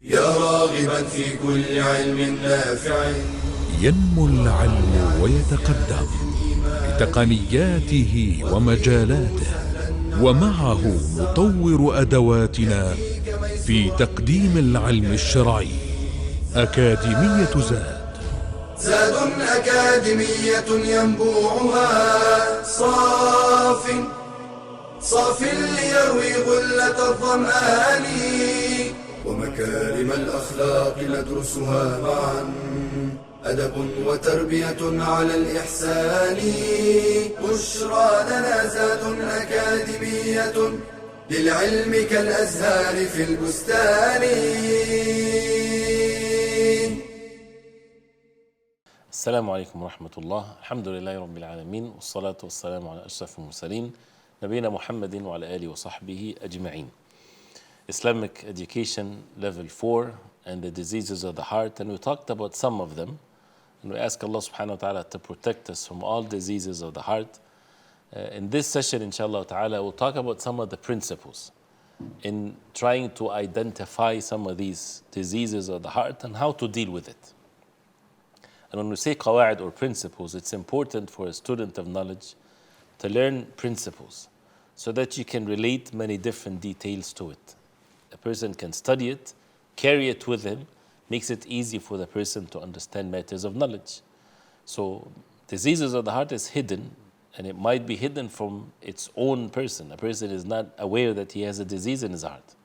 يا راغبا في كل علم نافع. ينمو العلم ويتقدم بتقنياته ومجالاته، ومعه نطور أدواتنا في تقديم العلم الشرعي. أكاديمية زاد أكاديمية ينبوعها صاف ليروي غلة الظمآن، ومكارم الأخلاق ندرسها معا، أدب وتربية على الإحسان. بشرى لنا زاد أكاديمية للعلم كالأزهار في البستان. السلام عليكم ورحمة الله. الحمد لله رب العالمين، والصلاة والسلام على أشرف المرسلين نبينا محمد وعلى آله وصحبه أجمعين. Islamic Education Level 4 and the diseases of the heart, and we talked about some of them, and we ask Allah subhanahu wa ta'ala to protect us from all diseases of the heart. In this session, inshallah ta'ala, we'll talk about some of the principles in trying to identify some of these diseases of the heart and how to deal with it. And when we say qawa'id or principles, it's important for a student of knowledge to learn principles so that you can relate many different details to it. A person can study it, carry it with him, makes it easy for the person to understand matters of knowledge. So diseases of the heart is hidden, and it might be hidden from its own person. A person is not aware that he has a disease in his heart.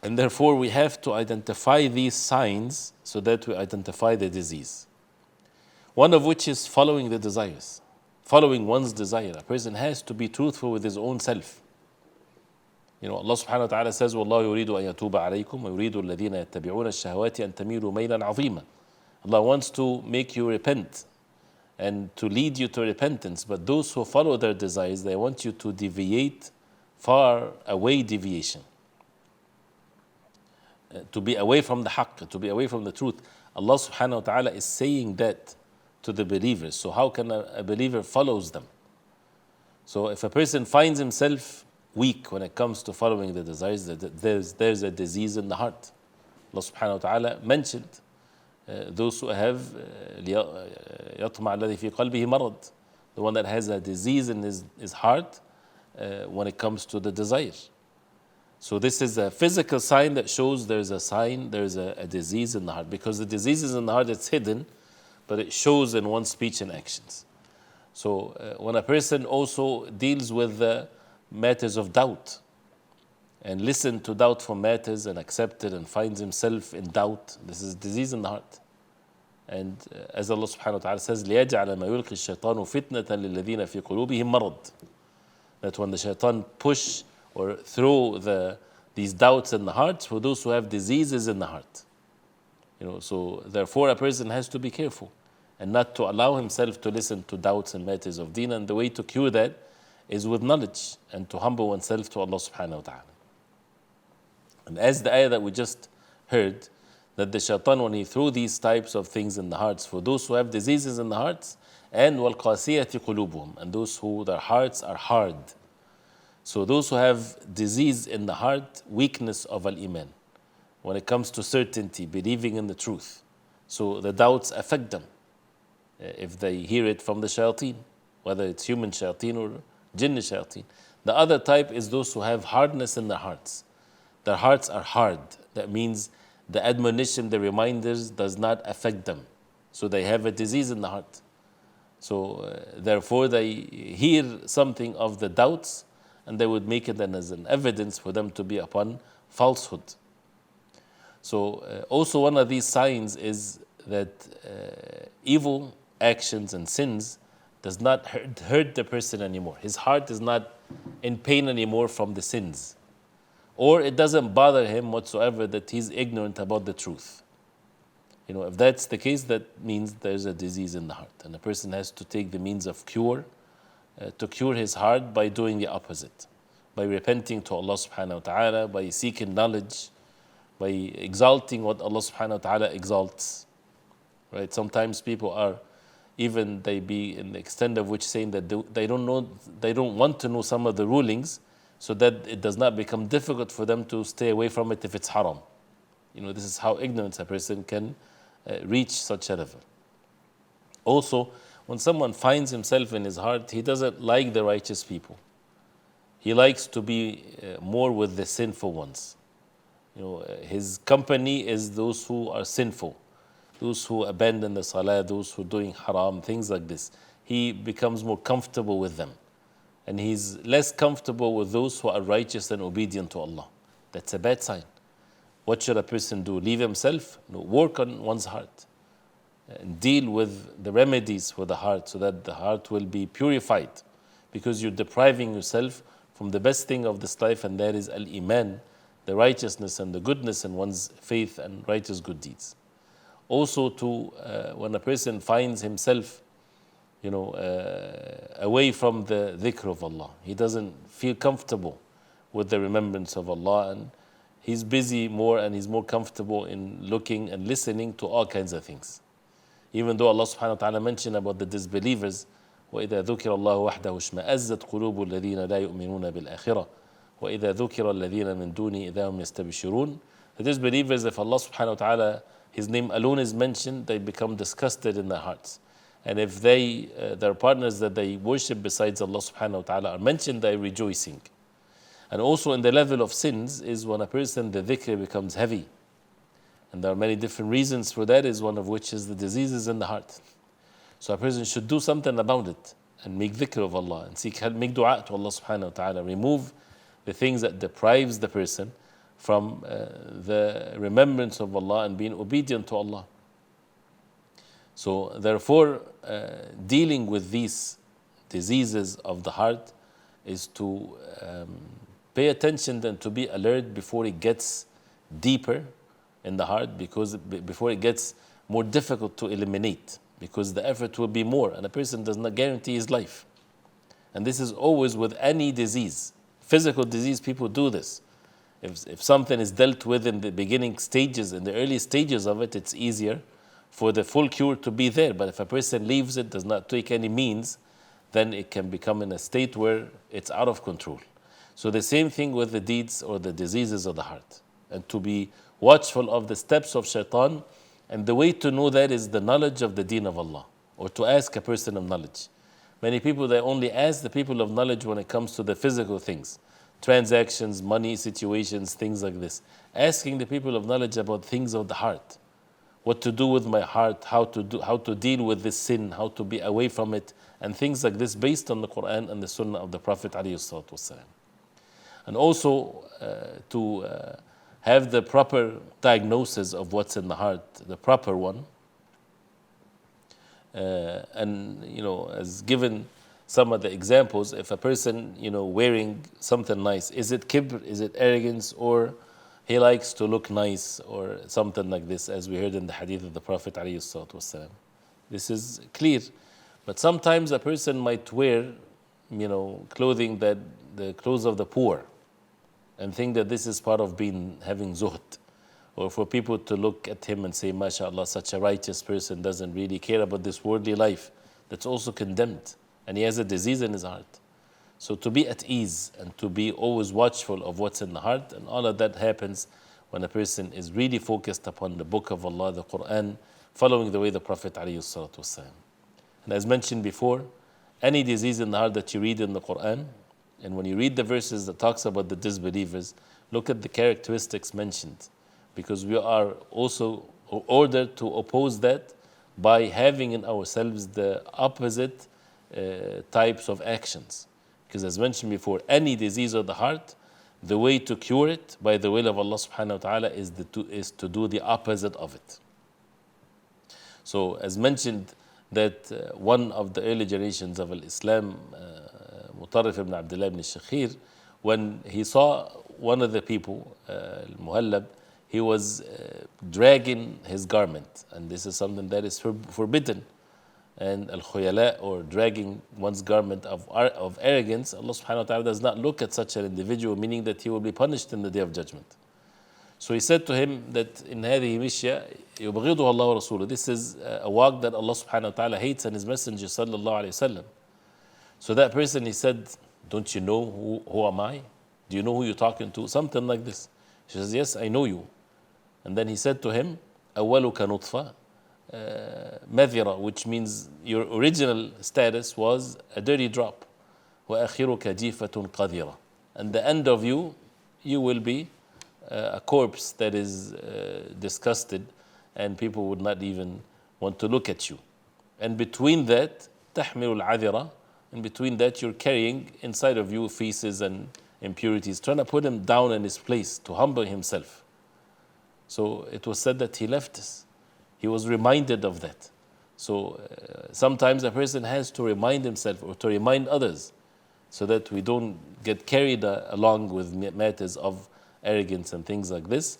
And therefore, we have to identify these signs so that we identify the disease. One of which is following the desires, following one's desire. A person has to be truthful with his own self. You know, Allah subhanahu wa ta'ala says, وَاللَّهُ يُرِيدُ أَن يَتُوبَ عَلَيْكُمْ وَيُرِيدُ الَّذِينَ يَتَّبِعُونَ الشَّهَوَاتِ أَن تَمِيلُوا مَيْلًا عَظِيمًا. Allah wants to make you repent and to lead you to repentance. But those who follow their desires, they want you to deviate far away deviation. To be away from the haqq, to be away from the truth. Allah subhanahu wa ta'ala is saying that to the believers. So how can a believer follows them? So if a person finds himself weak when it comes to following the desires, there's a disease in the heart. Allah subhanahu wa ta'ala mentioned those who have يطمع الذي في قلبه مرض, the one that has a disease in his heart when it comes to the desire. So this is a physical sign that shows there's a disease in the heart, because the disease is in the heart, it's hidden, but it shows in one's speech and actions. So when a person also deals with the matters of doubt and listen to doubtful matters and accept it and finds himself in doubt, this is disease in the heart. And as Allah subhanahu wa ta'ala says, لِيَجْعَلَ مَا يُلْقِي الشَّيْطَانُ فِتْنَةً لِلَّذِينَ فِي قُلُوبِهِمْ مَرَضٍ. That when the shaitan push or throw these doubts in the hearts for those who have diseases in the heart. You know, so therefore a person has to be careful and not to allow himself to listen to doubts and matters of deen. And the way to cure that is with knowledge and to humble oneself to Allah subhanahu wa ta'ala. And as the ayah that we just heard, that the shaitan, when he threw these types of things in the hearts for those who have diseases in the hearts, and وَالْقَاسِيَةِ قُلُوبُهُم, and those who their hearts are hard. So those who have disease in the heart, weakness of al-iman, when it comes to certainty, believing in the truth. So the doubts affect them if they hear it from the shayateen, whether it's human shayateen or jinn shayateen. The other type is those who have hardness in their hearts. Their hearts are hard. That means the admonition, the reminders does not affect them. So they have a disease in the heart. So therefore they hear something of the doubts, and they would make it then as an evidence for them to be upon falsehood. So also one of these signs is that evil actions and sins does not hurt the person anymore. His heart is not in pain anymore from the sins. Or it doesn't bother him whatsoever that he's ignorant about the truth. You know, if that's the case, that means there's a disease in the heart. And a person has to take the means of cure to cure his heart by doing the opposite, by repenting to Allah subhanahu wa ta'ala, by seeking knowledge, by exalting what Allah subhanahu wa ta'ala exalts. Right? Sometimes people are, even they be in the extent of which saying that they don't want to know some of the rulings, so that it does not become difficult for them to stay away from it if it's haram. This is how ignorance a person can reach such a level. Also, when someone finds himself in his heart, he doesn't like the righteous people. He likes to be more with the sinful ones. His company is those who are sinful, those who abandon the salah, those who are doing haram, things like this. He becomes more comfortable with them. And he's less comfortable with those who are righteous and obedient to Allah. That's a bad sign. What should a person do? Leave himself? No, work on one's heart. And deal with the remedies for the heart so that the heart will be purified. Because you're depriving yourself from the best thing of this life, and that is al-iman, the righteousness and the goodness in one's faith and righteous good deeds. Also, when a person finds himself away from the dhikr of Allah, he doesn't feel comfortable with the remembrance of Allah, and he's busy more and he's more comfortable in looking and listening to all kinds of things. Even though Allah subhanahu wa ta'ala mentioned about the disbelievers, وَإِذَا ذُكِرَ اللَّهُ وَحْدَهُ اشْمَأَزَّتْ قُلُوبُ الَّذِينَ لَا يُؤْمِنُونَ بِالْآخِرَةِ وَإِذَا ذُكِرَ الَّذِينَ مِن دُونِهِ إِذَا هُمْ يَسْتَبْشِرُونَ. The disbelievers, if Allah subhanahu wa ta'ala, His name alone is mentioned, they become disgusted in their hearts. And if their partners that they worship besides Allah subhanahu wa ta'ala are mentioned, they are rejoicing. And also in the level of sins is when a person, the dhikr becomes heavy. And there are many different reasons for that, is one of which is the diseases in the heart. So a person should do something about it and make dhikr of Allah and seek help, make dua to Allah subhanahu wa ta'ala, remove the things that deprives the person from the remembrance of Allah and being obedient to Allah. So therefore, dealing with these diseases of the heart is to pay attention and to be alert before it gets deeper in the heart, because before it gets more difficult to eliminate, because the effort will be more and a person does not guarantee his life. And this is always with any disease. Physical disease, people do this. If something is dealt with in the beginning stages, in the early stages of it, it's easier for the full cure to be there. But if a person leaves it, does not take any means, then it can become in a state where it's out of control. So the same thing with the deeds or the diseases of the heart. And to be watchful of the steps of shaitan. And the way to know that is the knowledge of the deen of Allah, or to ask a person of knowledge. Many people, they only ask the people of knowledge when it comes to the physical things, transactions, money, situations, things like this. Asking the people of knowledge about things of the heart, what to do with my heart, how to deal with this sin, how to be away from it, and things like this based on the Quran and the Sunnah of the Prophet ﷺ. And also to have the proper diagnosis of what's in the heart, the proper one. And as given some of the examples, if a person wearing something nice, is it kibr, is it arrogance, or he likes to look nice, or something like this, as we heard in the hadith of the Prophet ﷺ. This is clear. But sometimes a person might wear clothing that the clothes of the poor, and think that this is part of having zuhd, or for people to look at him and say, MashaAllah, such a righteous person doesn't really care about this worldly life. That's also condemned, and he has a disease in his heart. So to be at ease and to be always watchful of what's in the heart, and all of that happens when a person is really focused upon the book of Allah, the Quran, following the way the Prophet ﷺ. And as mentioned before, any disease in the heart that you read in the Quran, and when you read the verses that talks about the disbelievers, look at the characteristics mentioned, because we are also ordered to oppose that by having in ourselves the opposite types of actions. Because as mentioned before, any disease of the heart, the way to cure it by the will of Allah subhanahu wa ta'ala is to do the opposite of it. So as mentioned, that one of the early generations of Islam, Mutarrif ibn Abdullah ibn Shaykh, when he saw one of the people, Muhallab, he was dragging his garment, and this is something that is forbidden. And al-khuyala, or dragging one's garment of arrogance, Allah subhanahu wa ta'ala does not look at such an individual, meaning that he will be punished in the Day of Judgment. So he said to him that in هذه مشية يبغضها الله ورسوله. This is a walk that Allah subhanahu wa ta'ala hates, and His Messenger sallallahu alayhi wa sallam. So that person, he said, don't you know who am I? Do you know who you're talking to? Something like this. She says, yes, I know you. And then he said to him, أولك نطفة مذرة, which means your original status was a dirty drop. وآخرك جيفة قذرة. And the end of you will be a corpse that is disgusted, and people would not even want to look at you. And between that, تحمل العذرة, in between that you're carrying inside of you feces and impurities, trying to put him down in his place, to humble himself. So it was said that he left us. He was reminded of that. So sometimes a person has to remind himself or to remind others, so that we don't get carried along with matters of arrogance and things like this.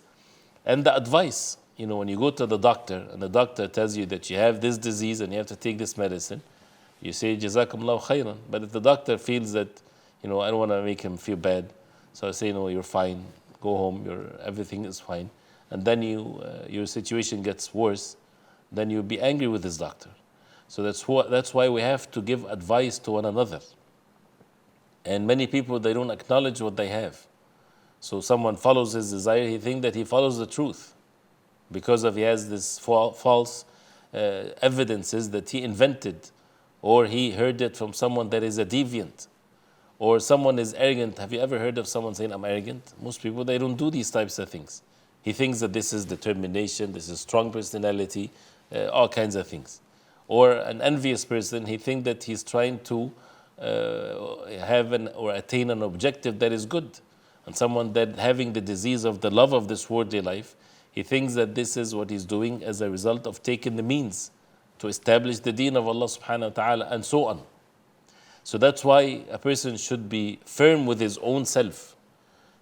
And the advice, when you go to the doctor and the doctor tells you that you have this disease and you have to take this medicine, you say, Jazakumullahu khairan. But if the doctor feels that, I don't want to make him feel bad, so I say, no, you're fine, go home, everything is fine. And then your situation gets worse, then you'll be angry with this doctor. So that's why we have to give advice to one another. And many people, they don't acknowledge what they have. So someone follows his desire, he thinks that he follows the truth, because he has this false evidences that he invented, or he heard it from someone that is a deviant, or someone is arrogant. Have you ever heard of someone saying, I'm arrogant? Most people, they don't do these types of things. He thinks that this is determination, this is strong personality, all kinds of things. Or an envious person, he thinks that he's trying to have or attain an objective that is good. And someone that having the disease of the love of this worldly life, he thinks that this is what he's doing as a result of taking the means to establish the deen of Allah subhanahu wa ta'ala, and so on. So that's why a person should be firm with his own self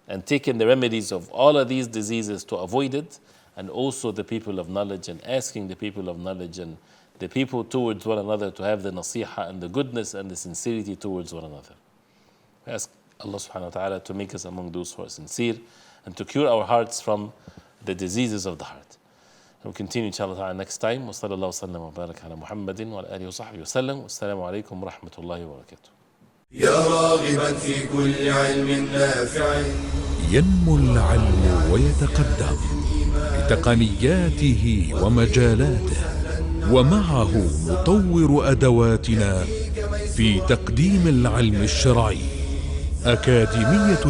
and taking the remedies of all of these diseases to avoid it, and also the people of knowledge, and asking the people of knowledge and the people towards one another to have the nasiha and the goodness and the sincerity towards one another. We ask Allah subhanahu wa ta'ala to make us among those who are sincere, and to cure our hearts from the diseases of the heart. We'll continue inshallah ta'ala next time. Wa sallallahu sallam wa barak ala Muhammadin wa ala alihi wa sahbihi wa sallam. Wassalamu alaikum wa rahmatullahi wa barakatuh. يا راغبا في كل علم نافع ينمو العلم ويتقدم بتقنياته ومجالاته، ومعه نطور أدواتنا في تقديم العلم الشرعي. أكاديمية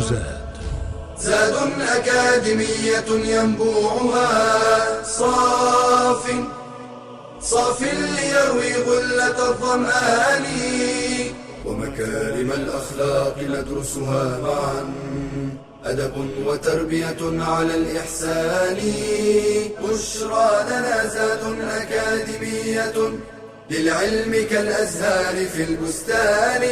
زاد أكاديمية ينبوعها صاف ليروي غلة الظمآن، ومكارم الأخلاق ندرسها معا، أدب وتربية على الإحسان. بشرى لنا زاد أكاديمية للعلم كالأزهار في البستان.